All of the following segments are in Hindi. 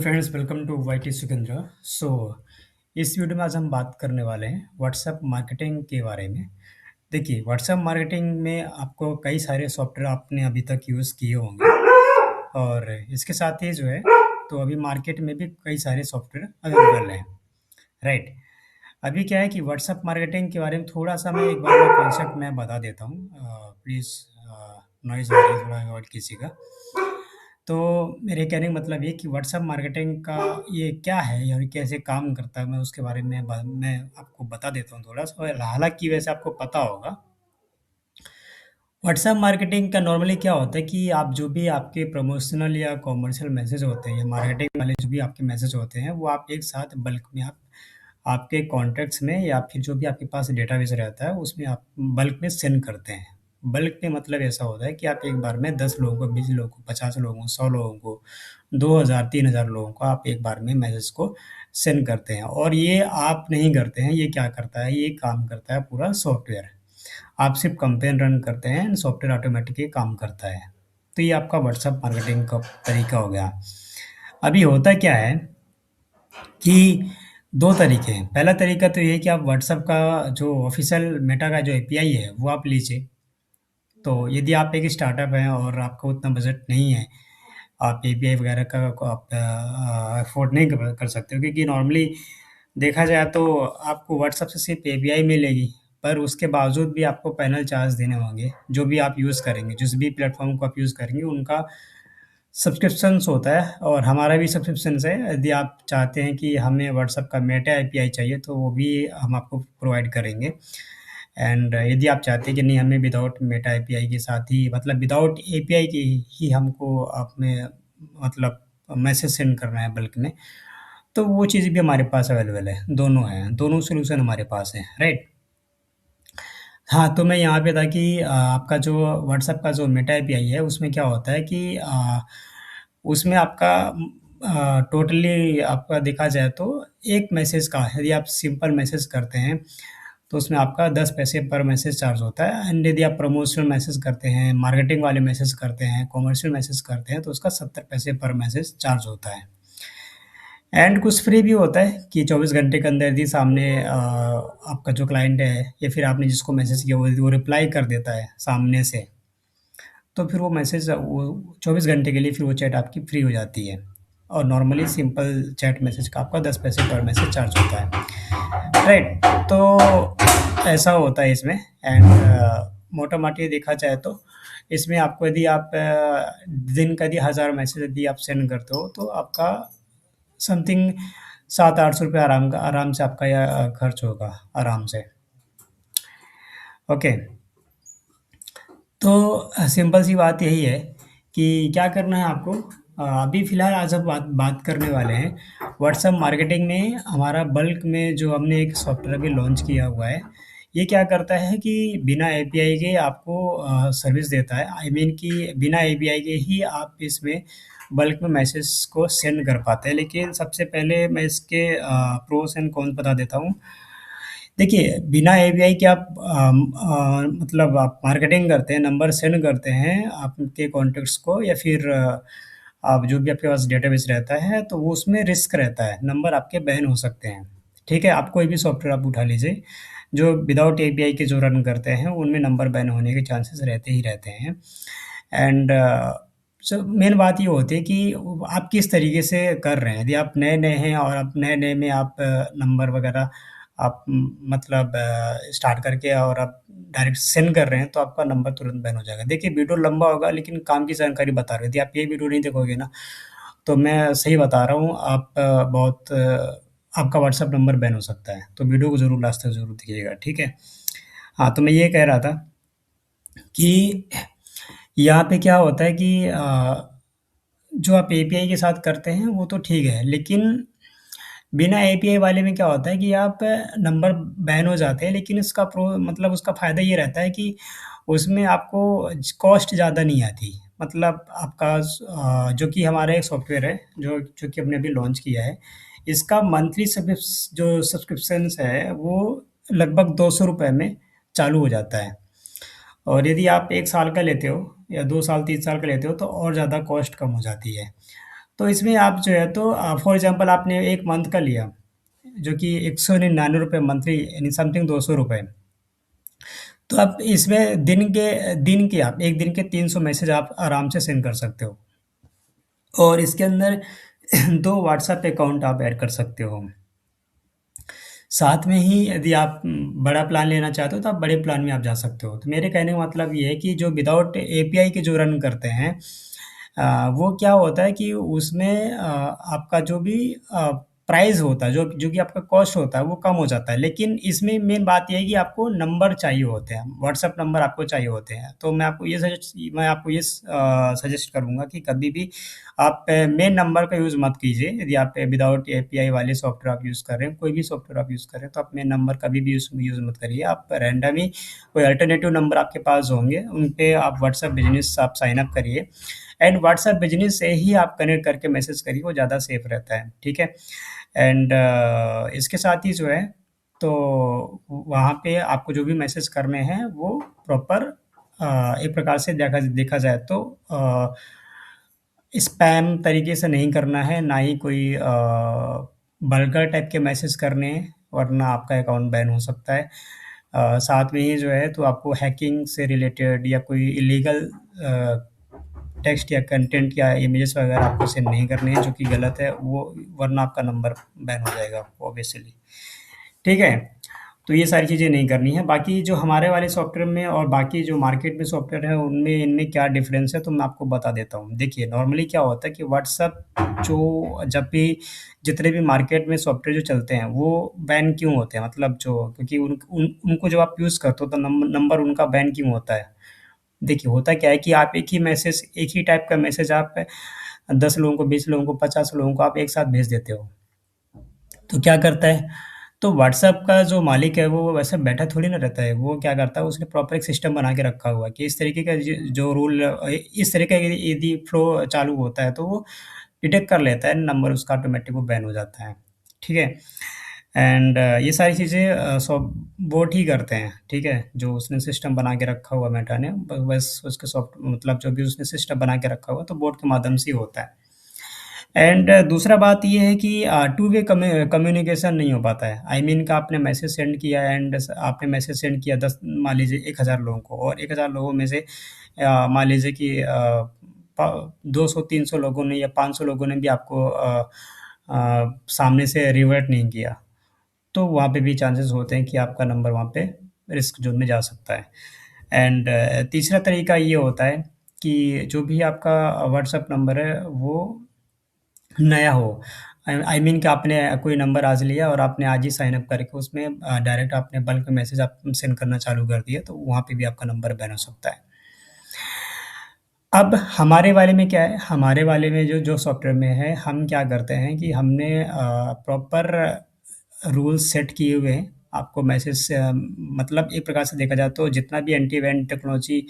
Friends, welcome to YT Sukendra. So इस वीडियो में आज हम बात करने वाले हैं व्हाट्सएप मार्केटिंग के बारे में। देखिए, व्हाट्सएप मार्केटिंग में आपको कई सारे सॉफ्टवेयर आपने अभी तक यूज़ किए होंगे और इसके साथ ही जो है तो अभी मार्केट में भी कई सारे सॉफ्टवेयर अवेलेबल हैं, राइट? अभी क्या है कि व्हाट्सएप मार्केटिंग के बारे में थोड़ा-सा मैं एक बार मैं कॉन्सेप्ट मैं बता देता हूँ। प्लीज़ नॉइज़ आ रही है थोड़ा अवॉइड कीजिएगा। तो मेरे कहने का मतलब ये कि व्हाट्सएप मार्केटिंग का ये क्या है और कैसे काम करता है, मैं उसके बारे में मैं आपको बता देता हूँ थोड़ा-सा। और हालाँकि वैसे आपको पता होगा, व्हाट्सएप मार्केटिंग का नॉर्मली क्या होता है कि आप जो भी आपके प्रमोशनल या कॉमर्शियल मैसेज होते हैं या मार्केटिंग वाले जो भी आपके मैसेज होते हैं, वो आप एक साथ बल्क में आप आपके कॉन्टैक्ट्स में या फिर जो भी आपके पास डेटाबेस रहता है, उसमें आप बल्क में सेंड करते हैं। बल्क में मतलब ऐसा होता है कि आप एक बार में 10 लोगों को, 20 लोगों को, 50 लोगों को, 100 लोगों को, 2000, 3000 लोगों को आप एक बार में मैसेज को सेंड करते हैं। और ये आप नहीं करते हैं, ये क्या करता है, ये काम करता है पूरा सॉफ्टवेयर। आप सिर्फ कैंपेन रन करते हैं, सॉफ्टवेयर ऑटोमेटिक ये काम करता है। तो ये आपका व्हाट्सएप मार्केटिंग का तरीका हो गया। अभी होता क्या है कि 2 तरीके हैं। पहला तरीका तो ये है कि आप व्हाट्सएप का जो ऑफ़िशियल मेटा का जो एपीआई है, वो आप लीजिए। तो यदि आप एक स्टार्टअप हैं और आपका उतना बजट नहीं है, आप एपीआई वगैरह का को आप अफ़ोर्ड नहीं कर सकते हो, क्योंकि नॉर्मली देखा जाए तो आपको व्हाट्सएप से सिर्फ़ एपीआई मिलेगी, पर उसके बावजूद भी आपको पैनल चार्ज देने होंगे, जो भी आप यूज़ करेंगे, जिस भी प्लेटफ़ॉर्म को आप यूज़ करेंगे, उनका सब्सक्रिप्शंस होता है और हमारा भी सब्सक्रिप्शंस है। यदि आप चाहते हैं कि हमें व्हाट्सएप का मेटा एपीआई चाहिए, तो वो भी हम आपको प्रोवाइड करेंगे। एंड यदि आप चाहते हैं कि नहीं, हमें विदाउट मेटा एपीआई के साथ ही, मतलब विदाउट एपीआई के ही हमको अपने मतलब मैसेज सेंड करना है बल्क में, तो वो चीज़ भी हमारे पास अवेलेबल है। दोनों हैं, दोनों सॉल्यूशन हमारे पास हैं, राइट? हाँ, तो मैं यहाँ पे था कि आपका जो व्हाट्सएप का जो मेटा एपीआई है, उसमें क्या होता है कि उसमें आपका टोटली आपका देखा जाए तो एक मैसेज का, यदि आप सिंपल मैसेज करते हैं, तो उसमें आपका 10 पैसे पर मैसेज चार्ज होता है। एंड यदि आप प्रमोशनल मैसेज करते हैं, मार्केटिंग वाले मैसेज करते हैं, कॉमर्शियल मैसेज करते हैं, तो उसका 70 पैसे पर मैसेज चार्ज होता है। एंड कुछ फ्री भी होता है कि 24 घंटे के अंदर यदि सामने आपका जो क्लाइंट है या फिर आपने जिसको मैसेज किया वो रिप्लाई कर देता है सामने से, तो फिर वो मैसेज वो 24 घंटे के लिए फिर वो चैट आपकी फ्री हो जाती है। और नॉर्मली सिंपल चैट मैसेज का आपका 10 पैसे पर मैसेज चार्ज होता है, राइट? तो ऐसा होता है इसमें। एंड मोटा-माटी देखा जाए तो इसमें आपको यदि आप दिन का यदि 1000 मैसेज यदि आप सेंड करते हो, तो आपका समथिंग 700-800 रुपये आराम से आपका यह खर्च होगा, आराम से। ओके। तो सिंपल सी बात यही है कि क्या करना है आपको। अभी फ़िलहाल आज हम बात बात करने वाले हैं व्हाट्सएप मार्केटिंग में। हमारा बल्क में जो हमने एक सॉफ्टवेयर अभी लॉन्च किया हुआ है, ये क्या करता है कि बिना एपीआई के आपको सर्विस देता है। आई मीन कि बिना एपीआई के ही आप इसमें बल्क में मैसेज को सेंड कर पाते हैं। लेकिन सबसे पहले मैं इसके प्रोस एंड कॉन्स बता देता हूँ। देखिए, बिना एपीआई के आप मतलब आप मार्केटिंग करते हैं, नंबर सेंड करते हैं आपके कॉन्टैक्ट्स को, या फिर आप जो भी आपके पास डेटाबेस रहता है, तो वो उसमें रिस्क रहता है, नंबर आपके बैन हो सकते हैं। ठीक है? आप कोई भी सॉफ्टवेयर आप उठा लीजिए, जो विदाउट एपीआई के जो रन करते हैं, उनमें नंबर बैन होने के चांसेस रहते ही रहते हैं। एंड सो मेन बात ये होती है कि आप किस तरीके से कर रहे हैं। यदि आप नए-नए हैं और आप नए-नए में आप नंबर वगैरह आप मतलब स्टार्ट करके और आप डायरेक्ट सेंड कर रहे हैं, तो आपका नंबर तुरंत बैन हो जाएगा। देखिए, वीडियो लंबा होगा लेकिन काम की जानकारी बता रहे थे। आप ये वीडियो नहीं देखोगे ना, तो मैं सही बता रहा हूँ, आप आपका व्हाट्सएप नंबर बैन हो सकता है। तो वीडियो को ज़रूर लास्ट तक ज़रूर देखिएगा, ठीक है? हाँ, तो मैं ये कह रहा था कि यहाँ पे क्या होता है कि जो आप एपीआई के साथ करते हैं वो तो ठीक है, लेकिन बिना एपीआई वाले में क्या होता है कि आप नंबर बैन हो जाते हैं, लेकिन इसका प्रो मतलब उसका फ़ायदा ये रहता है कि उसमें आपको कॉस्ट ज़्यादा नहीं आती। मतलब आपका जो कि हमारा एक सॉफ्टवेयर है, जो कि हमने अभी लॉन्च किया है, इसका मंथली जो सब्सक्रिप्शंस है, वो लगभग ₹200 में चालू हो जाता है। और यदि आप 1 साल का लेते हो या 2 साल, 3 साल का लेते हो, तो और ज़्यादा कॉस्ट कम हो जाती है। तो इसमें आप जो है तो फॉर एग्ज़ाम्पल आपने 1 मंथ का लिया, जो कि ₹199 मंथली यानी समथिंग ₹200। तो आप इसमें दिन के आप 1 दिन के 300 मैसेज आप आराम से सेंड कर सकते हो और इसके अंदर 2 व्हाट्सएप अकाउंट आप ऐड कर सकते हो। साथ में ही यदि आप बड़ा प्लान लेना चाहते हो तो आप बड़े प्लान में आप जा सकते हो। तो मेरे कहने का मतलब ये है कि जो विदाउट एपीआई के जो रन करते हैं वो क्या होता है कि उसमें आपका जो भी प्राइस होता है, जो जो कि आपका कॉस्ट होता है वो कम हो जाता है। लेकिन इसमें मेन बात ये है कि आपको नंबर चाहिए होते हैं, व्हाट्सएप नंबर आपको चाहिए होते हैं। तो मैं आपको ये सजेस्ट करूँगा कि कभी भी आप मेन नंबर का यूज़ मत कीजिए। यदि आप विदाउट एपीआई वाले सॉफ्टवेयर आप यूज़ कर रहे हैं, कोई भी सॉफ्टवेयर आप यूज़ कर रहे हैं, तो आप मेन नंबर कभी भी यूज़ मत करिए। आप रैंडमली कोई अल्टरनेटिव नंबर आपके पास होंगे, उन पे आप व्हाट्सएप बिज़नेस आप साइन अप करिए एंड व्हाट्सएप बिज़नेस से ही आप कनेक्ट करके मैसेज करिए, वो ज़्यादा सेफ रहता है, ठीक है? एंड इसके साथ ही जो है, तो वहाँ पे आपको जो भी मैसेज करने हैं, वो प्रॉपर एक प्रकार से देखा देखा जाए तो स्पैम तरीके से नहीं करना है, ना ही कोई वल्गर टाइप के मैसेज करने हैं, वरना आपका अकाउंट बैन हो सकता है। साथ में ही जो है तो आपको हैकिंग से रिलेटेड या कोई इल्लीगल टेक्स्ट या कंटेंट या इमेजेस वगैरह आपको सेंड नहीं करने हैं, जो कि गलत है, वो वरना आपका नंबर बैन हो जाएगा ऑब्वियसली। ठीक है? तो ये सारी चीज़ें नहीं करनी है। बाकी जो हमारे वाले सॉफ्टवेयर में और बाकी जो मार्केट में सॉफ्टवेयर है, उनमें इनमें क्या डिफ़रेंस है, तो मैं आपको बता देता हूँ। देखिए, नॉर्मली क्या होता है कि व्हाट्सएप जो जब भी जितने भी मार्केट में सॉफ्टवेयर जो चलते हैं, वो बैन क्यों होते हैं? मतलब जो क्योंकि उनको जब आप यूज़ करते हो, तो नंबर उनका बैन क्यों होता है? देखिए, होता क्या है कि आप एक ही टाइप का मैसेज आप 10 लोगों को, 20 लोगों को, 50 लोगों को आप एक साथ भेज देते हो। तो क्या करता है, तो व्हाट्सएप का जो मालिक है वो वैसे बैठा थोड़ी ना रहता है। वो क्या करता है, उसने प्रॉपर एक सिस्टम बना के रखा हुआ है कि इस तरीके का जो रूल इस तरह का यदि फ्लो चालू होता है तो वो डिटेक्ट कर लेता है, नंबर उसका ऑटोमेटिक वो बैन हो जाता है। ठीक है? एंड ये सारी चीज़ें सब बोट ही करते हैं, ठीक है? जो उसने सिस्टम बना के रखा हुआ मेटा ने, बस उसके सॉफ्ट मतलब जो भी उसने सिस्टम बना के रखा हुआ तो बोट के माध्यम से ही होता है। एंड दूसरा बात ये है कि टू वे कम्युनिकेशन नहीं हो पाता है। आई मीन का आपने मैसेज सेंड किया एंड आपने मैसेज सेंड किया 10 मान लीजिए 1000 लोगों को और 1000 लोगों में से मान लीजिए कि 200-300 लोगों ने या 500 लोगों ने भी आपको सामने से रिवर्ट नहीं किया, तो वहाँ पे भी चांसेस होते हैं कि आपका नंबर वहाँ पे रिस्क ज़ोन में जा सकता है। एंड तीसरा तरीका ये होता है कि जो भी आपका व्हाट्सएप नंबर है वो नया हो। आई मीन कि आपने कोई नंबर आज लिया और आपने आज ही साइन अप करके उसमें डायरेक्ट आपने बल्क मैसेज आप सेंड करना चालू कर दिया, तो वहाँ पे भी आपका नंबर बैन हो सकता है। अब हमारे वाले में क्या है, हमारे वाले में जो जो सॉफ्टवेयर में है, हम क्या करते हैं कि हमने प्रॉपर रूल्स सेट किए हुए हैं। आपको मैसेज से मतलब एक प्रकार से देखा जाए तो जितना भी एंटी वेंट टेक्नोलॉजी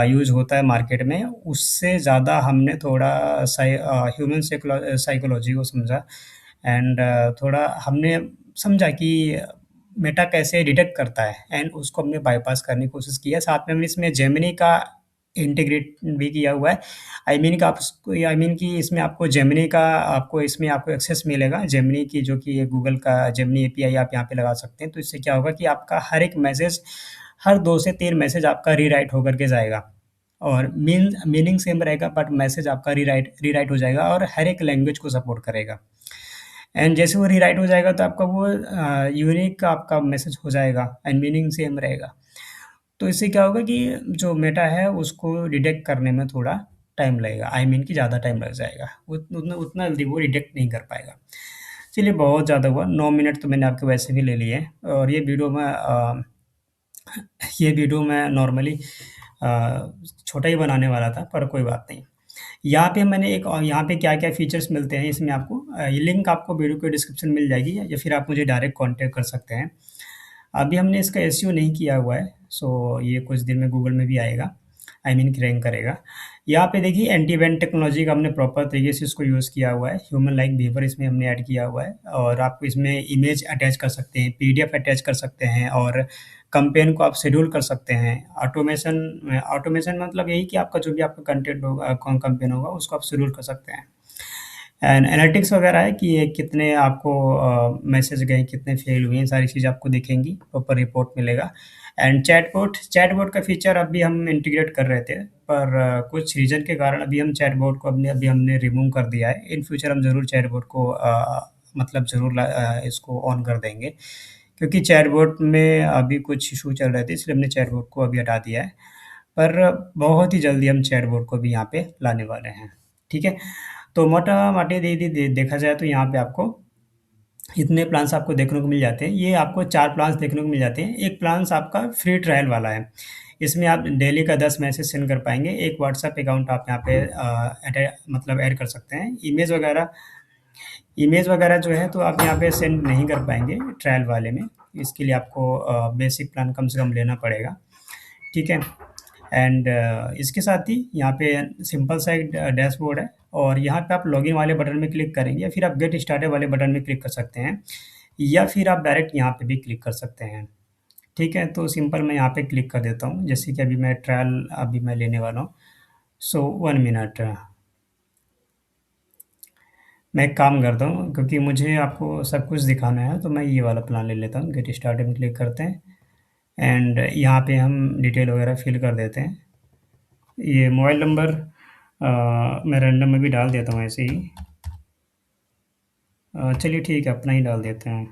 यूज़ होता है मार्केट में, उससे ज़्यादा हमने थोड़ा ह्यूमन साइकोलॉजी को समझा एंड थोड़ा हमने समझा कि मेटा कैसे डिटेक्ट करता है एंड उसको हमने बायपास करने की कोशिश की है। साथ में हमने इसमें जेमिनी का इंटीग्रेट भी किया हुआ है। आई मीन कि इसमें आपको जेमिनी का आपको इसमें आपको एक्सेस मिलेगा। जेमिनी की जो कि गूगल का जेमिनी एपीआई आप यहाँ पे लगा सकते हैं। तो इससे क्या होगा कि आपका हर एक मैसेज हर 2 से 3 मैसेज आपका रीराइट होकर के जाएगा और मीनिंग सेम रहेगा बट मैसेज आपका रीराइट रीराइट हो जाएगा और हर एक लैंग्वेज को सपोर्ट करेगा। एंड जैसे वो रीराइट हो जाएगा तो आपका वो यूनिक आपका मैसेज हो जाएगा एंड मीनिंग सेम रहेगा। तो इससे क्या होगा कि जो मेटा है उसको डिटेक्ट करने में थोड़ा टाइम लगेगा। आई मीन कि ज़्यादा टाइम लग जाएगा। उतना उतना जल्दी वो डिटेक्ट नहीं कर पाएगा। चलिए बहुत ज़्यादा हुआ, 9 मिनट तो मैंने आपके वैसे भी ले लिए हैं और ये वीडियो मैं नॉर्मली छोटा ही बनाने वाला था पर कोई बात नहीं। यहाँ पे मैंने एक और यहाँ पे क्या-क्या फ़ीचर्स मिलते हैं इसमें आपको ये लिंक आपको वीडियो के डिस्क्रिप्शन मिल जाएगी या फिर आप मुझे डायरेक्ट कॉन्टैक्ट कर सकते हैं। अभी हमने इसका एसईओ नहीं किया हुआ है, सो ये कुछ दिन में गूगल में भी आएगा, आई मीन कि रैंक करेगा। यहाँ पे देखिए एंटी वेंट टेक्नोलॉजी का हमने प्रॉपर तरीके से इसको यूज़ किया हुआ है, ह्यूमन लाइक बिहेवियर इसमें हमने ऐड किया हुआ है और आप इसमें इमेज अटैच कर सकते हैं, पीडीएफ अटैच कर सकते हैं और कैंपेन को आप शेड्यूल कर सकते हैं। ऑटोमेशन मतलब यही कि आपका जो भी आपका कंटेंट होगा कैंपेन होगा उसको आप शेड्यूल कर सकते हैं। एंड एनालिटिक्स वगैरह है कि ये कितने आपको मैसेज गए, कितने फेल हुए हैं, सारी चीज़ें आपको दिखेंगी, प्रॉपर रिपोर्ट मिलेगा। एंड चैटबॉट का फीचर अभी हम इंटीग्रेट कर रहे थे, पर कुछ रीज़न के कारण अभी हम चैटबॉट को अभी हमने रिमूव कर दिया है। इन फ्यूचर हम ज़रूर चैटबॉट को मतलब ज़रूर इसको ऑन कर देंगे, क्योंकि चैटबॉट में अभी कुछ इशू चल रहे थे, इसलिए हमने चैटबॉट को अभी हटा दिया है। पर बहुत ही जल्दी हम चैटबॉट को भी यहाँ पे लाने वाले हैं। ठीक है? तो मोटा-माटी देखा जाए तो यहाँ पे आपको इतने प्लान्स आपको देखने को मिल जाते हैं। ये आपको 4 प्लान्स देखने को मिल जाते हैं। एक प्लान्स आपका फ्री ट्रायल वाला है। इसमें आप डेली का 10 मैसेज सेंड कर पाएँगे। एक व्हाट्सएप अकाउंट आप यहाँ पे मतलब ऐड कर सकते हैं। इमेज वगैरह जो है तो आप यहाँ पे सेंड नहीं कर पाएँगे ट्रायल वाले में। इसके लिए आपको बेसिक प्लान कम से कम लेना पड़ेगा। ठीक है? एंड इसके साथ ही यहाँ पे सिंपल सा एक डैशबोर्ड है, और यहाँ पे आप लॉगिन वाले बटन में क्लिक करेंगे, या फिर आप गेट स्टार्टेड वाले बटन में क्लिक कर सकते हैं, या फिर आप डायरेक्ट यहाँ पे भी क्लिक कर सकते हैं। ठीक है? तो सिंपल मैं यहाँ पे क्लिक कर देता हूँ, जैसे कि अभी मैं ट्रायल अभी मैं लेने वाला हूँ। सो 1 मिनट मैं एक काम करता हूँ, क्योंकि मुझे आपको सब कुछ दिखाना है, तो मैं ये वाला प्लान ले लेता हूँ। गेट स्टार्टेड में क्लिक करते हैं, एंड यहाँ पे हम डिटेल वगैरह फिल कर देते हैं। ये मोबाइल नंबर मैं रैंडम में भी डाल देता हूँ ऐसे ही। चलिए ठीक है, अपना ही डाल देते हैं।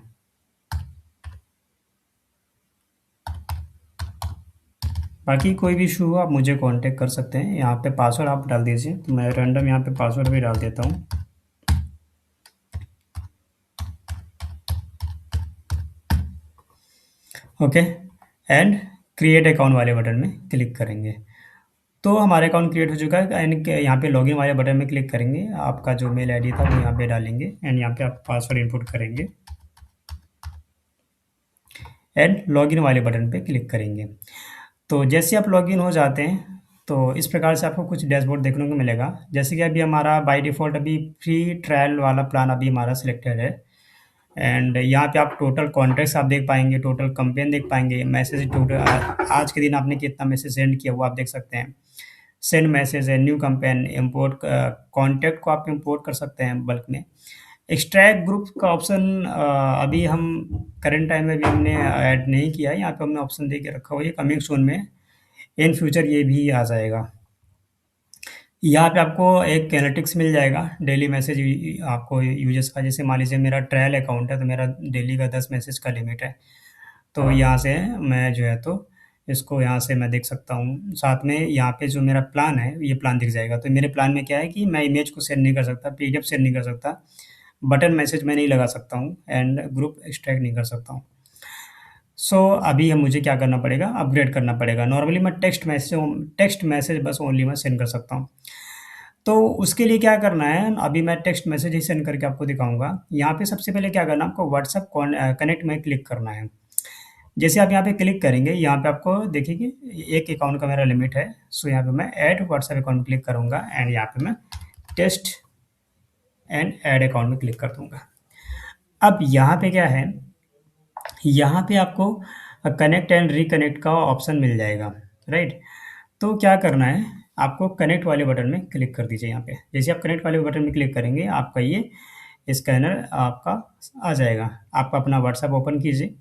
बाकी कोई भी इशू हो आप मुझे कांटेक्ट कर सकते हैं। यहाँ पे पासवर्ड आप डाल दीजिए, तो मैं रैंडम यहाँ पे पासवर्ड भी डाल देता हूँ। ओके, एंड क्रिएट अकाउंट वाले बटन में क्लिक करेंगे, तो हमारा अकाउंट क्रिएट हो चुका है। एंड यहाँ पे लॉगिन वाले बटन में क्लिक करेंगे, आपका जो मेल आईडी था वो यहाँ पे डालेंगे, एंड यहाँ पे आप पासवर्ड इनपुट करेंगे, एंड लॉगिन वाले बटन पे क्लिक करेंगे। तो जैसे आप लॉगिन हो जाते हैं, तो इस प्रकार से आपको कुछ डैशबोर्ड देखने को मिलेगा। जैसे कि अभी हमारा बाय डिफ़ॉल्ट अभी फ्री ट्रायल वाला प्लान अभी हमारा सिलेक्टेड है, एंड यहाँ पे आप टोटल कॉन्टैक्ट्स आप देख पाएँगे, टोटल कैम्पेन देख पाएँगे, मैसेज आज के दिन आपने कितना मैसेज सेंड किया वो आप देख सकते हैं। सेंड मैसेज है, न्यू कैम्पेन, इम्पोर्ट कॉन्टैक्ट को आप इम्पोर्ट कर सकते हैं बल्क में। एक्सट्रैक्ट ग्रुप का ऑप्शन अभी हम करंट टाइम में भी हमने ऐड नहीं किया है, यहाँ पे हमने ऑप्शन दे के रखा हुआ है, कमिंग सून में, इन फ्यूचर ये भी आ जाएगा। यहाँ पे आपको एक एनालिटिक्स मिल जाएगा, डेली मैसेज आपको यूजर्स का। जैसे मान लीजिए मेरा ट्रायल अकाउंट है, तो मेरा डेली का 10 मैसेज का लिमिट है, तो यहाँ से मैं जो है तो इसको यहाँ से मैं देख सकता हूँ। साथ में यहाँ पे जो मेरा प्लान है, ये प्लान दिख जाएगा। तो मेरे प्लान में क्या है कि मैं इमेज को सेंड नहीं कर सकता, पीडीएफ सेंड नहीं कर सकता, बटन मैसेज मैं नहीं लगा सकता हूँ, एंड ग्रुप एक्सट्रैक्ट नहीं कर सकता हूँ। सो अभी हम मुझे क्या करना पड़ेगा, अपग्रेड करना पड़ेगा। नॉर्मली मैं टेक्स्ट मैसेज बस ओनली मैं सेंड कर सकता हूँ। तो उसके लिए क्या करना है, अभी मैं टेक्स्ट मैसेज ही सेंड करके आपको दिखाऊँगा। यहाँ पे सबसे पहले क्या करना है, आपको व्हाट्सएप कनेक्ट में क्लिक करना है। जैसे आप यहाँ पे क्लिक करेंगे, यहाँ पे आपको देखिए कि एक अकाउंट का मेरा लिमिट है। सो यहाँ पे मैं ऐड व्हाट्सएप अकाउंट में क्लिक करूँगा, एंड यहाँ पे मैं टेस्ट एंड ऐड अकाउंट में क्लिक कर दूँगा। अब यहाँ पे क्या है, यहाँ पे आपको कनेक्ट एंड रिकनेक्ट का ऑप्शन मिल जाएगा, राइट? तो क्या करना है, आपको कनेक्ट वाले बटन में क्लिक कर दीजिए यहाँ पे। जैसे आप कनेक्ट वाले बटन में क्लिक करेंगे, आपका ये स्कैनर आपका आ जाएगा। आप अपना व्हाट्सएप ओपन कीजिए,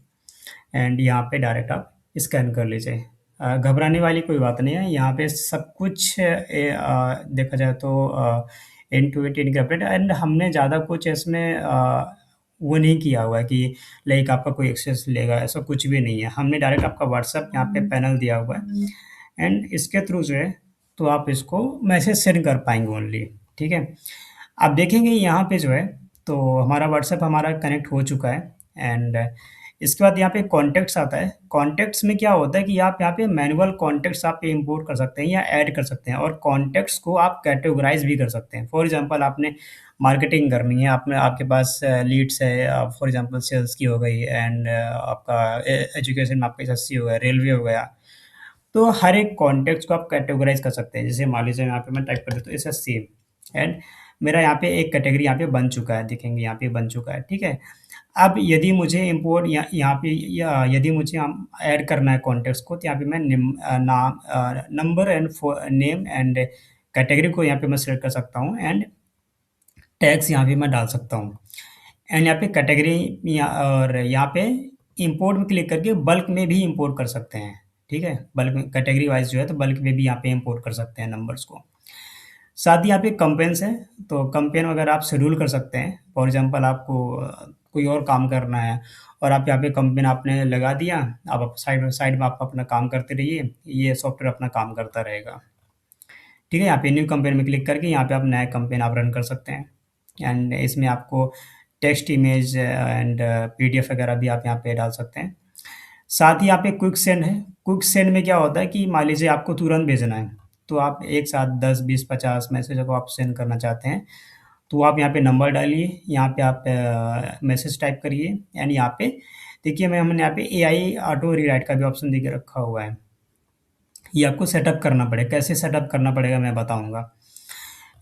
एंड यहाँ पे डायरेक्ट आप स्कैन कर लीजिए। घबराने वाली कोई बात नहीं है, यहाँ पे सब कुछ देखा जाए तो end to end encrypted, and हमने ज़्यादा कुछ इसमें वो नहीं किया हुआ है कि लाइक आपका कोई एक्सेस लेगा, ऐसा कुछ भी नहीं है। हमने डायरेक्ट आपका व्हाट्सएप यहाँ पे पैनल दिया हुआ है, एंड इसके थ्रू जो है तो आप इसको मैसेज सेंड कर पाएँगे ओनली, ठीक है? आप देखेंगे यहाँ पे जो है तो हमारा व्हाट्सएप हमारा कनेक्ट हो चुका है, एंड इसके बाद यहाँ पे कॉन्टैक्ट्स आता है। कॉन्टैक्ट्स में क्या होता है कि आप यहाँ पे मैनुअल कॉन्टैक्ट्स आप इम्पोर्ट कर सकते हैं या ऐड कर सकते हैं, और कॉन्टैक्ट्स को आप कैटेगराइज़ भी कर सकते हैं। फॉर एग्ज़ाम्पल आपने मार्केटिंग करनी है, आपने आपके पास लीड्स है, फॉर एग्ज़ाम्पल सेल्स की हो गई, एंड आपका एजुकेशन में आपका एसएससी हो गया, रेलवे हो गया। तो हर एक कॉन्टेक्स्ट को आप कैटेगराइज़ कर सकते हैं। जैसे मान लीजिए यहाँ पे मैं टाइप कर देता हूँ एसएससी, एंड मेरा यहाँ पे एक कैटेगरी यहाँ पे बन चुका है, देखेंगे यहाँ पे बन चुका है, ठीक है? अब यदि मुझे इम्पोर्ट यहाँ पे या यदि मुझे हम ऐड करना है कॉन्टेक्स्ट को, तो यहाँ पे मैं number and name and category को यहाँ पे मैं सेलेक्ट कर सकता हूँ, एंड टैग्स यहाँ पे मैं डाल सकता हूँ। एंड यहाँ पे कैटेगरी और यहाँ पे इंपोर्ट में क्लिक करके बल्क में भी इंपोर्ट कर सकते हैं, ठीक है? बल्क में कैटेगरी वाइज़ जो है तो बल्क में भी यहाँ पे इंपोर्ट कर सकते हैं नंबर्स को। साथ ही यहाँ पे कैम्पेन्स है, तो कैम्पेन वगैरह आप शेड्यूल कर सकते हैं। फॉर एग्ज़ाम्पल आपको कोई और काम करना है और आप यहाँ पे कैम्पेन आपने लगा दिया, आप साइड साइड में आप अपना काम करते रहिए, ये सॉफ्टवेयर अपना काम करता रहेगा। ठीक है? यहाँ पे न्यू कैम्पेन में क्लिक करके यहाँ पे आप नया कैम्पेन आप रन कर सकते हैं। एंड इसमें आपको टेक्स्ट, इमेज एंड पीडीएफ वगैरह भी आप यहाँ पे डाल सकते हैं। साथ ही यहाँ पे क्विक सेंड है। क्विक सेंड में क्या होता है कि मान लीजिए आपको तुरंत भेजना है, तो आप एक साथ 10, 20, 50 मैसेज को आप सेंड करना चाहते हैं, तो आप यहाँ पे नंबर डालिए, यहाँ पे आप मैसेज टाइप करिए एंड यहाँ पे देखिए हमने यहाँ पे एआई ऑटो रीराइट का भी ऑप्शन दे के रखा हुआ है। ये आपको सेटअप करना पड़ेगा, कैसे सेटअप करना पड़ेगा मैं बताऊँगा।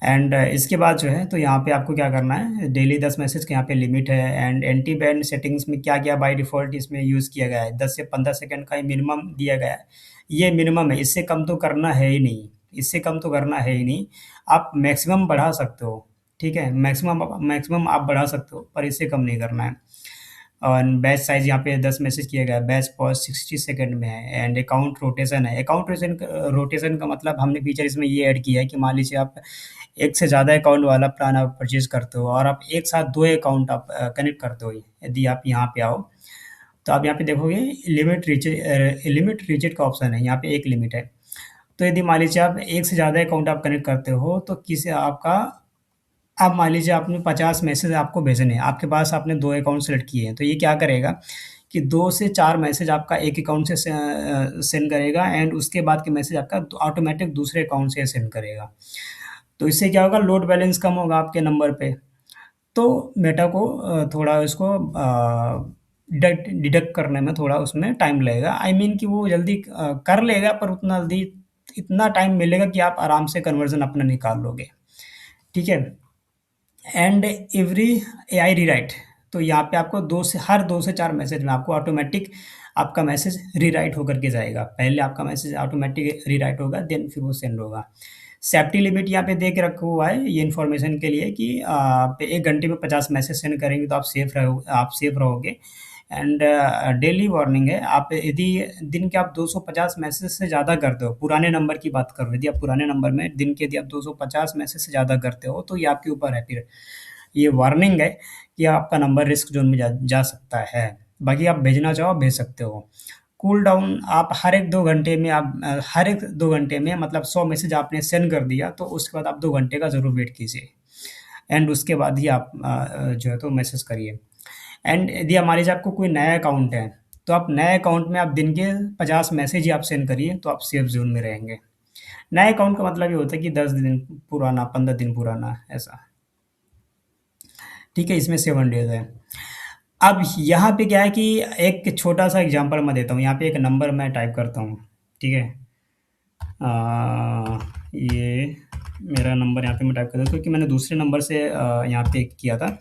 एंड इसके बाद जो है तो यहाँ पे आपको क्या करना है, डेली 10 मैसेज का यहाँ पे लिमिट है। एंड एंटी बैंड सेटिंग्स में क्या-क्या बाय डिफ़ॉल्ट इसमें यूज़ किया गया है, 10 से 15 सेकंड का ही मिनिमम दिया गया है। ये मिनिमम है, इससे कम तो करना है ही नहीं, इससे कम तो करना है ही नहीं। आप मैक्सिमम बढ़ा सकते हो, ठीक है? मैक्सिमम आप बढ़ा सकते हो, पर इससे कम नहीं करना है। और बैच साइज़ यहाँ पे 10 मैसेज किया गया है, बैच पॉज़ 60 सेकंड में है। एंड अकाउंट रोटेशन है। अकाउंट रोटेशन का मतलब हमने फीचर इसमें ये ऐड किया है कि मान लीजिए आप एक से ज़्यादा अकाउंट वाला प्लान आप परचेज़ करते हो और आप एक साथ 2 अकाउंट आप कनेक्ट करते हो। यदि आप यहाँ पे आओ, तो आप यहाँ पे देखोगे लिमिट रीचेट का ऑप्शन है, यहाँ पे एक लिमिट है। तो यदि मान लीजिए आप एक से ज़्यादा अकाउंट आप कनेक्ट करते हो, तो किसी आपका अब मान लीजिए आपने 50 मैसेज आपको भेजने हैं, आपके पास आपने 2 अकाउंट सेलेक्ट किए हैं, तो ये क्या करेगा कि 2 से 4 मैसेज आपका एक अकाउंट से सेंड करेगा एंड उसके बाद के मैसेज आपका ऑटोमैटिक दूसरे अकाउंट से सेंड करेगा। तो इससे क्या होगा, लोड बैलेंस कम होगा आपके नंबर पे। तो मेटा को थोड़ा इसको डिडक्ट करने में थोड़ा उसमें टाइम लगेगा। आई मीन कि वो जल्दी कर लेगा, पर उतना जल्दी इतना टाइम मिलेगा कि आप आराम से कन्वर्ज़न अपना निकाल लोगे। ठीक है? एंड एवरी एआई रीराइट, तो यहाँ पे आपको 2 से 4 मैसेज में आपको ऑटोमेटिक आपका मैसेज रीराइट होकर के जाएगा। पहले आपका मैसेज ऑटोमेटिक रीराइट होगा, देन फिर वो सेंड होगा। सेफ्टी लिमिट यहाँ पे दे के रखा हुआ है ये इन्फॉर्मेशन के लिए कि आप 1 घंटे में 50 मैसेज सेंड करेंगे तो आप सेफ रहोगे। एंड डेली वार्निंग है, आप यदि दिन के आप 250 मैसेज से ज़्यादा करते हो, पुराने नंबर की बात करूँ, यदि आप पुराने नंबर में दिन के यदि आप 250 मैसेज से ज़्यादा करते हो, तो ये आपके ऊपर है फिर। ये वार्निंग है कि आपका नंबर रिस्क ज़ोन में जा सकता है। बाकी आप भेजना चाहो भेज सकते हो। कूल डाउन आप हर एक 2 घंटे में मतलब 100 मैसेज आपने सेंड कर दिया, तो उसके बाद आप 2 घंटे का ज़रूर वेट कीजिए। एंड उसके बाद ही आप जो है तो मैसेज करिए। एंड यदि मान लीजिए आपको कोई नया अकाउंट है, तो आप नए अकाउंट में आप दिन के 50 मैसेज ही आप सेंड करिए, तो आप सेफ ज़ोन में रहेंगे। नए अकाउंट का मतलब ये होता है कि 10 दिन पुराना, 15 दिन पुराना, ऐसा। ठीक है? इसमें 7 डेज़ है। अब यहाँ पे क्या है कि एक छोटा-सा एग्ज़ाम्पल मैं देता हूँ। यहाँ पे एक नंबर मैं टाइप करता हूँ, ठीक है? ये मेरा नंबर यहाँ पे मैं टाइप कर देता हूँ क्योंकि मैंने दूसरे नंबर से यहाँ पे किया था।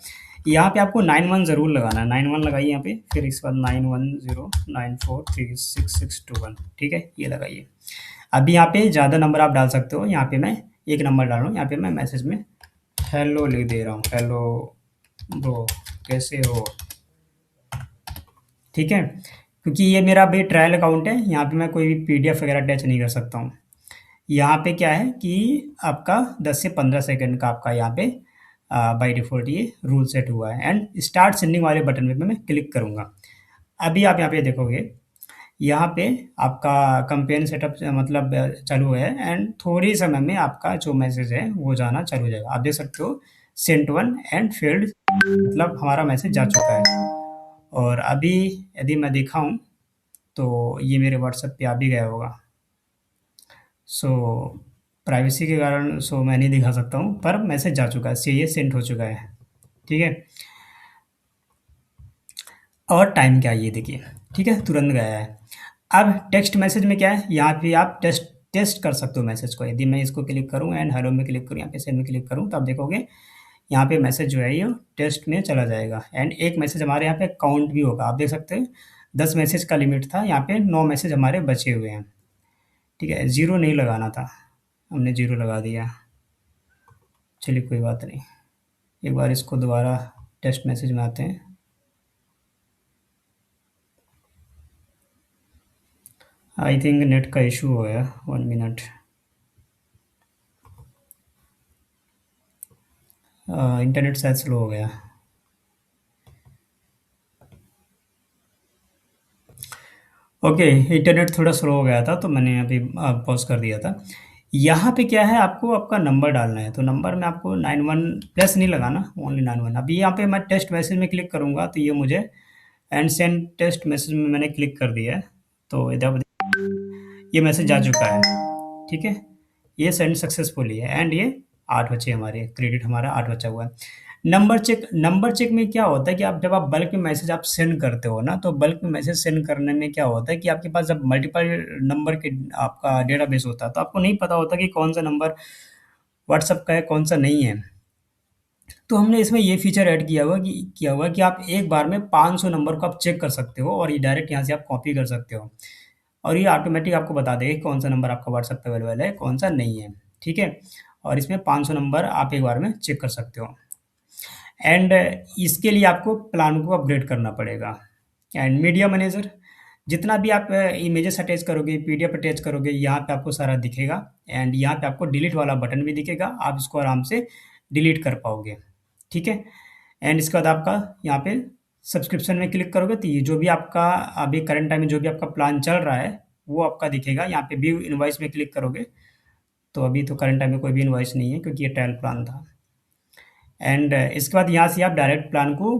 यहाँ पे आपको 91 ज़रूर लगाना है, 91 लगाइए यहाँ पे, फिर इसके बाद 9109436621, ठीक है? ये लगाइए। अभी यहाँ पे ज़्यादा नंबर आप डाल सकते हो, यहाँ पे मैं एक नंबर डाल रहा हूँ, यहाँ पे मैं मैसेज में हेलो लिख दे रहा हूँ, हेलो ब्रो कैसे हो? ठीक है? क्योंकि ये मेरा अभी ट्रायल अकाउंट है, यहाँ पे मैं कोई भी पीडीएफ वगैरह अटैच नहीं कर सकता हूँ। यहाँ पे क्या है कि आपका 10 से 15 सेकंड का आपका यहाँ पे बाय डिफ़ॉल्ट ये रूल सेट हुआ है। एंड स्टार्ट सेंडिंग वाले बटन पे मैं क्लिक करूँगा। अभी आप यहाँ पे देखोगे, यहाँ पे आपका कैम्पेन सेटअप मतलब चालू है एंड थोड़ी समय में आपका जो मैसेज है वो जाना चालू हो जाएगा। आप देख सकते हो सेंट वन एंड फेल्ड, मतलब हमारा मैसेज जा चुका है। और अभी यदि मैं दिखाऊँ, तो ये मेरे व्हाट्सएप पे आ भी गया होगा। सो प्राइवेसी के कारण मैं नहीं दिखा सकता हूँ, पर मैसेज जा चुका है, ये सेंड हो चुका है। ठीक है? और टाइम क्या है ये देखिए, ठीक है? तुरंत गया है। अब टेक्स्ट मैसेज में क्या है, यहाँ पे आप टेस्ट टेस्ट कर सकते हो मैसेज को। यदि मैं इसको क्लिक करूँ एंड हेलो में क्लिक करूँ, यहाँ पे सेंड में क्लिक करूँ, तो आप देखोगे यहाँ पे मैसेज जो है ये टेस्ट में चला जाएगा। एंड एक मैसेज हमारे यहाँ पे काउंट भी होगा। आप देख सकते हैं 10 मैसेज का लिमिट था, यहाँ पे 9 मैसेज हमारे बचे हुए हैं। ठीक है? 0 नहीं लगाना था, हमने 0 लगा दिया। चलिए कोई बात नहीं। एक बार इसको दोबारा टेस्ट मैसेज में आते हैं। आई थिंक नेट का इशू हो गया, 1 मिनट। इंटरनेट शायद स्लो हो गया। ओके, इंटरनेट थोड़ा स्लो हो गया था तो मैंने अभी पॉज़ कर दिया था। यहाँ पे क्या है, आपको आपका नंबर डालना है, तो नंबर में आपको 91 प्लस नहीं लगाना, ओनली 91। अभी यहाँ पे मैं टेस्ट मैसेज में क्लिक करूँगा तो ये मुझे एंड सेंड टेस्ट मैसेज में मैंने क्लिक कर दिया है, तो इधर ये मैसेज जा चुका है, ठीक है? ये सेंड सक्सेसफुली है एंड ये 8 बचे हमारे, क्रेडिट हमारा 8 बचा हुआ है। नंबर चेक में क्या होता है कि आप जब आप बल्क में मैसेज आप सेंड करते हो ना, तो बल्क में मैसेज सेंड करने में क्या होता है कि आपके पास जब मल्टीपल नंबर के आपका डेटाबेस होता है, तो आपको नहीं पता होता कि कौन सा नंबर व्हाट्सएप का है, कौन सा नहीं है। तो हमने इसमें ये फीचर ऐड किया हुआ है कि आप एक बार में 500 नंबर को आप चेक कर सकते हो और ये डायरेक्ट यहाँ से आप कॉपी कर सकते हो। और ये ऑटोमेटिक आपको बता देगा कि कौन सा नंबर आपका व्हाट्सएप पे अवेलेबल है, कौन सा नहीं है, ठीक है? और इसमें 500 नंबर आप एक बार में चेक कर सकते हो। एंड इसके लिए आपको प्लान को अपग्रेड करना पड़ेगा। एंड मीडिया मैनेजर, जितना भी आप इमेजेस अटैच करोगे, पीडीएफ अटैच करोगे, यहाँ पे आपको सारा दिखेगा। एंड यहाँ पे आपको डिलीट वाला बटन भी दिखेगा, आप इसको आराम से डिलीट कर पाओगे, ठीक है? एंड इसके बाद आपका यहाँ पे सब्सक्रिप्शन में क्लिक करोगे तो ये जो भी आपका अभी करंट टाइम में जो भी आपका प्लान चल रहा है वो आपका दिखेगा। यहाँ पे व्यू इनवॉइस में क्लिक करोगे तो अभी तो करंट टाइम में कोई भी इनवॉइस नहीं है क्योंकि ये ट्रायल प्लान था। एंड इसके बाद यहाँ से आप डायरेक्ट प्लान को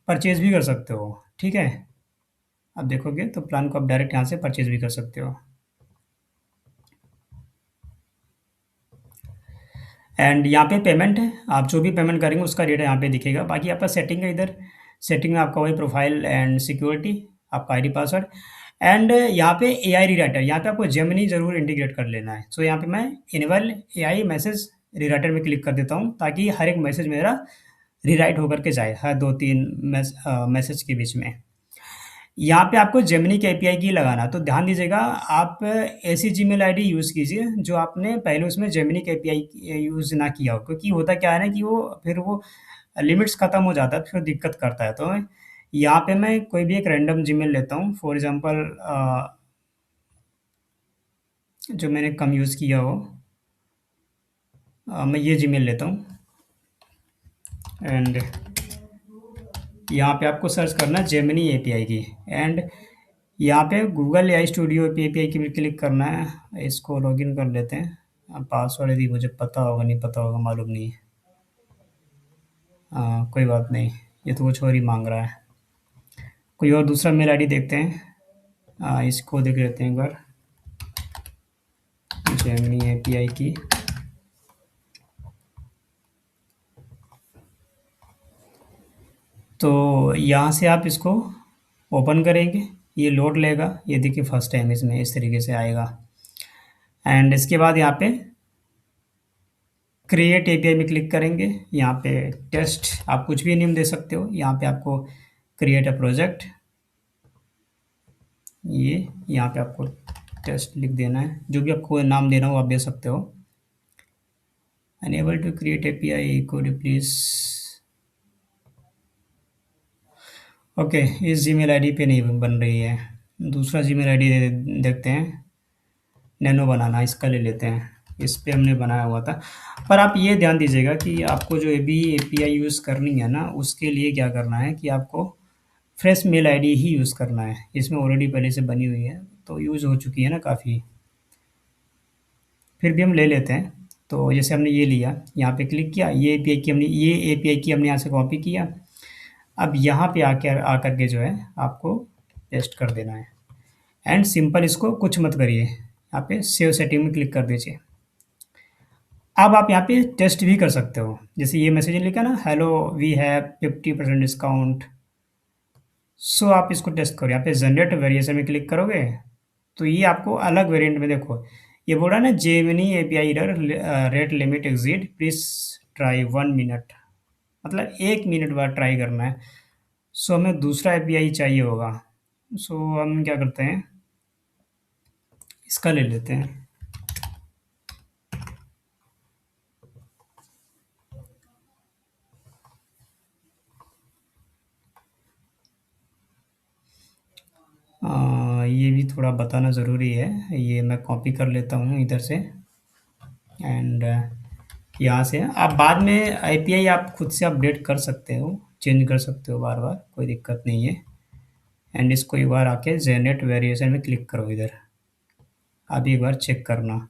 परचेज भी कर सकते हो, ठीक है? आप देखोगे तो प्लान को आप डायरेक्ट यहाँ से परचेज भी कर सकते हो। एंड यहाँ पे पेमेंट है, आप जो भी पेमेंट करेंगे उसका डेटा यहाँ पे दिखेगा। बाकी आपका सेटिंग है, इधर सेटिंग में आपका वही प्रोफाइल एंड सिक्योरिटी, आपका आईडी पासवर्ड। एंड यहाँ पे एआई रीराइटर, यहाँ पे आपको जेमिनी ज़रूर इंटीग्रेट कर लेना है। सो यहाँ पे मैं इनेबल एआई मैसेज रीराइटर में क्लिक कर देता हूँ ताकि हर एक मैसेज मेरा रीराइट होकर के जाए हर 2-3 मैसेज के बीच में। यहाँ पे आपको जेमिनी की एपीआई की लगाना, तो ध्यान दीजिएगा आप ऐसी जीमेल आईडी यूज़ कीजिए जो आपने पहले उसमें जेमिनी की एपीआई यूज़ ना किया हो, क्योंकि होता क्या है ना कि वो लिमिट्स ख़त्म हो जाता है, फिर दिक्कत करता है। तो यहाँ पे मैं कोई भी एक रैंडम जीमेल लेता हूँ, फॉर एग्ज़ाम्पल जो मैंने कम यूज़ किया हो, मैं ये जीमेल लेता हूँ। एंड यहाँ पे आपको सर्च करना है जेमिनी एपीआई की। एंड यहाँ पे गूगल एआई स्टूडियो एपीआई की भी क्लिक करना है। इसको लॉगिन कर लेते हैं। अब पासवर्ड यदि मुझे पता होगा नहीं पता होगा मालूम नहीं। कोई बात नहीं, ये तो कुछ और ही मांग रहा है। कोई और दूसरा मेल आईडी देखते हैं। इसको देख लेते हैं एक बार, जेमिनी एपीआई की। तो यहाँ से आप इसको ओपन करेंगे, ये लोड लेगा। ये देखिए फर्स्ट टाइम इसमें इस तरीके से आएगा। एंड इसके बाद यहाँ पे क्रिएट एपीआई में क्लिक करेंगे। यहाँ पे टेस्ट आप कुछ भी नेम दे सकते हो। यहाँ पे आपको क्रिएट अ प्रोजेक्ट, ये यहाँ पे आपको टेस्ट लिख देना है। जो भी आपको नाम देना हो आप दे सकते हो। Unable to create API, code please. Okay, इस जीमेल आईडी पे नहीं बन रही है। दूसरा जीमेल आईडी देखते हैं। नैनो बनाना, इसका ले लेते हैं। इस पे हमने बनाया हुआ था। पर आप ये ध्यान दीजिएगा कि आपको जो भी एपीआई यूज़ करनी है ना, उसके लिए क्या करना है कि आपको फ्रेश मेल आईडी ही यूज़ करना है। इसमें ऑलरेडी पहले से बनी हुई है तो यूज़ हो चुकी है ना काफ़ी। फिर भी हम ले लेते हैं। तो जैसे हमने ये लिया, यहाँ पे क्लिक किया, ये एपीआई की हमने यहाँ से कॉपी किया। अब यहाँ पे आकर के जो है आपको पेस्ट कर देना है। एंड सिंपल, इसको कुछ मत करिए, यहाँ पे सेव सेटिंग में क्लिक कर दीजिए। अब आप यहाँ पे टेस्ट भी कर सकते हो। जैसे ये मैसेज लिखा ना, हेलो वी हैव 50% डिस्काउंट। सो आप इसको टेस्ट करो। यहाँ पे जनरेट वेरिएशन में क्लिक करोगे तो ये आपको अलग वेरिएंट में देखो, ये बोल रहा है ना Gemini API error, rate limit exceed, please try 1 minute. मतलब 1 मिनट बाद ट्राई करना है। सो हमें दूसरा एपीआई चाहिए होगा। सो हम क्या करते हैं, इसका ले लेते हैं। ये भी थोड़ा बताना ज़रूरी है। ये मैं कॉपी कर लेता हूँ इधर से एंड यहाँ से आप बाद में एपीआई आप खुद से अपडेट कर सकते हो, चेंज कर सकते हो बार-बार, कोई दिक्कत नहीं है। एंड इसको एक बार आके जनरेट वेरिएशन में क्लिक करो इधर। अब एक बार चेक करना।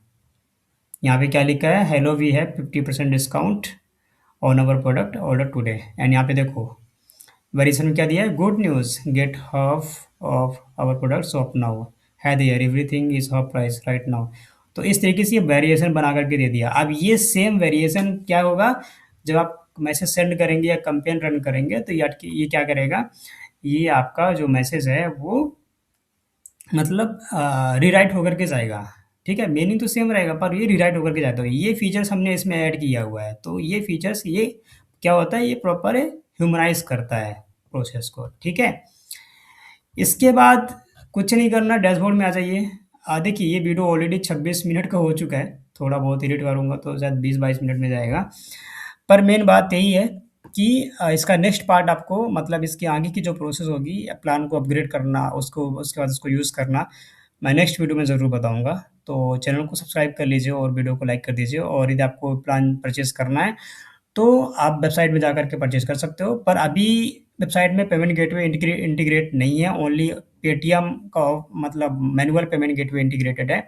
यहाँ पे क्या लिखा है, hello we have 50% discount on our product order today. And यहाँ पे देखो वेरिएशन में क्या दिया है, good news get half off our product shop now hey there everything is half price right now. तो इस तरीके से ये वेरिएशन बना करके दे दिया। अब ये सेम वेरिएशन क्या होगा, जब आप मैसेज सेंड करेंगे या कैंपेन रन करेंगे तो ये क्या करेगा, ये आपका जो मैसेज है वो मतलब रीराइट होकर के जाएगा। ठीक है, मीनिंग तो सेम रहेगा पर ये रीराइट होकर के जाता है। ये फीचर्स हमने इसमें ऐड किया हुआ है। तो ये फीचर्स ये क्या होता है, ये प्रॉपर ह्यूमनाइज करता है प्रोसेस को। ठीक है, इसके बाद कुछ नहीं करना, डैशबोर्ड में आ जाइए। देखिए ये वीडियो ऑलरेडी 26 मिनट का हो चुका है, थोड़ा बहुत एडिट करूँगा तो शायद 20-22 मिनट में जाएगा। पर मेन बात यही है कि इसका नेक्स्ट पार्ट आपको मतलब इसके आगे की जो प्रोसेस होगी प्लान को अपग्रेड करना, उसको उसके बाद उसको यूज़ करना, मैं नेक्स्ट वीडियो में ज़रूर बताऊँगा। तो चैनल को सब्सक्राइब कर लीजिए और वीडियो को लाइक कर दीजिए। और यदि आपको प्लान परचेज़ करना है तो आप वेबसाइट में जाकर के परचेज़ कर सकते हो। पर अभी वेबसाइट में पेमेंट गेटवे इंटीग्रेट नहीं है, ओनली पेटीएम का मतलब मैनुअल पेमेंट गेटवे इंटीग्रेटेड है।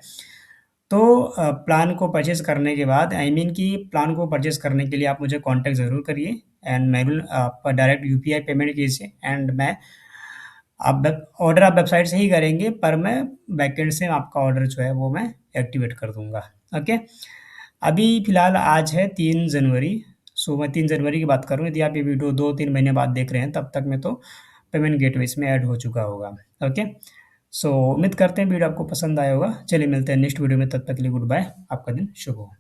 तो प्लान को परचेज़ करने के बाद आई मीन कि प्लान को परचेज़ करने के लिए आप मुझे कॉन्टैक्ट ज़रूर करिए एंड मैं विल आप डायरेक्ट यूपीआई पेमेंट कीजिए एंड मैं आप वेबसाइट से ही करेंगे पर मैं बैकएंड से आपका ऑर्डर जो है वो मैं एक्टिवेट कर दूँगा। ओके। अभी फ़िलहाल आज है 3 जनवरी, सो मैं 3 जनवरी की बात कर रहा हूँ। यदि आप ये वीडियो 2-3 महीने बाद देख रहे हैं तब तक में तो पेमेंट गेटवे इसमें ऐड हो चुका होगा। ओके। सो उम्मीद करते हैं वीडियो आपको पसंद आया होगा। चलिए मिलते हैं नेक्स्ट वीडियो में, तब तक के लिए गुड बाय। आपका दिन शुभ हो।